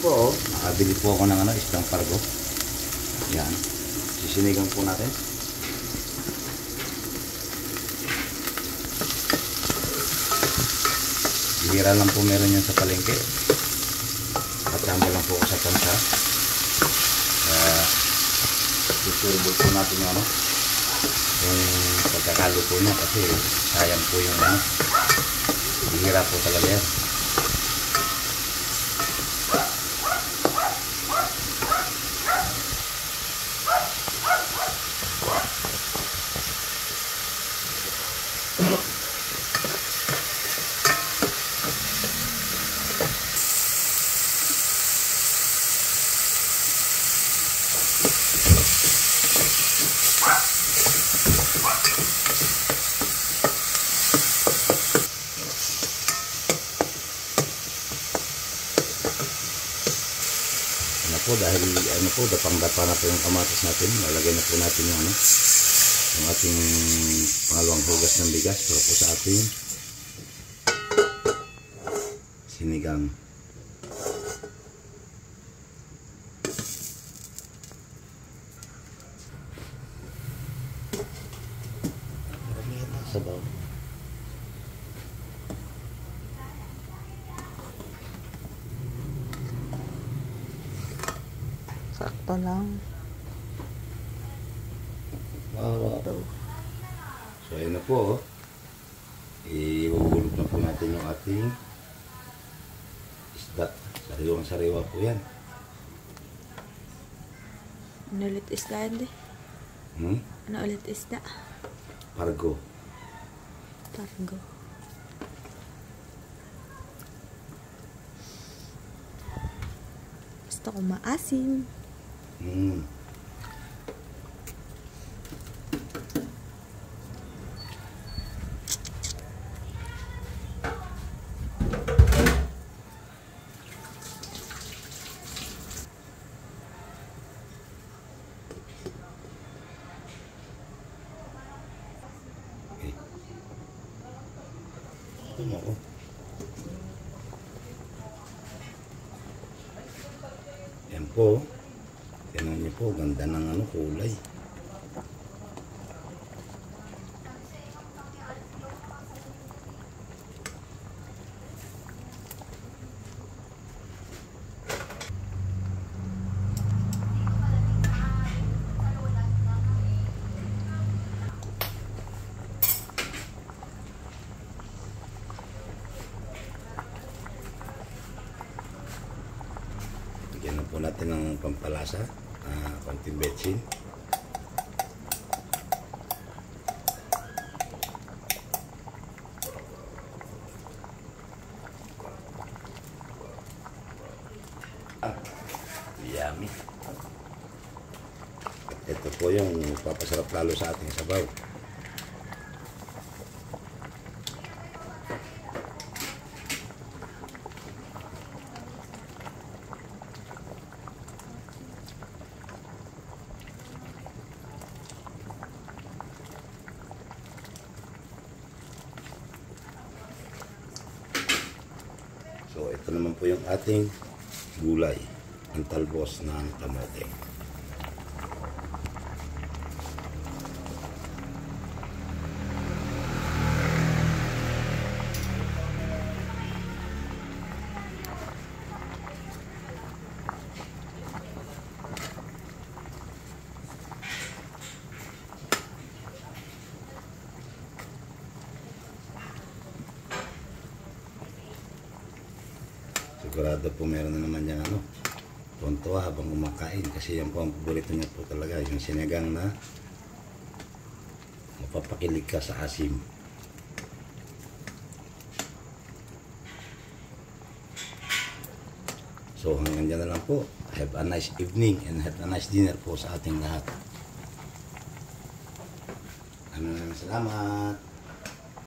po, nakabili po ako ng isdang pargo. Yan. Sisinigang po natin. Bihira lang po meron yan sa palengke. Kasama lang po ako sa tansa. Susurbol po natin yung yung pagkakaluto niya kasi sayang po yung bihira po talaga yan. Dahil dapang-dapa na po yung kamatis natin, lalagay na po natin yung yung ating pangalawang hugas ng bigas para po sa ating sinigang. Maramihan na sabaw. Sakto lang. Wow. So ayun na po. Ihuhulog na po natin yung ating isda. Sariwang-sariwa po yan. Ano ulit isda hindi? Ano ulit isda? Pargo. Pargo. Gusto ko maasim. Okay. Yan po. Tingnan niyo po, ganda ng kulay. Lagyan na po natin ng pampalasa. Konting betsin. Yummy. Ito po yung papasarap lalo sa ating sabaw. So ito naman po yung ating gulay, ang talbos ng kamote. Sigurado po meron na naman yan tonto habang kumakain kasi yan po ang paborito niya po talaga, yung sinigang na mapapakilig ka sa asim. So hanggang dyan na lang po. Have a nice evening and have a nice dinner po sa ating lahat. Salamat.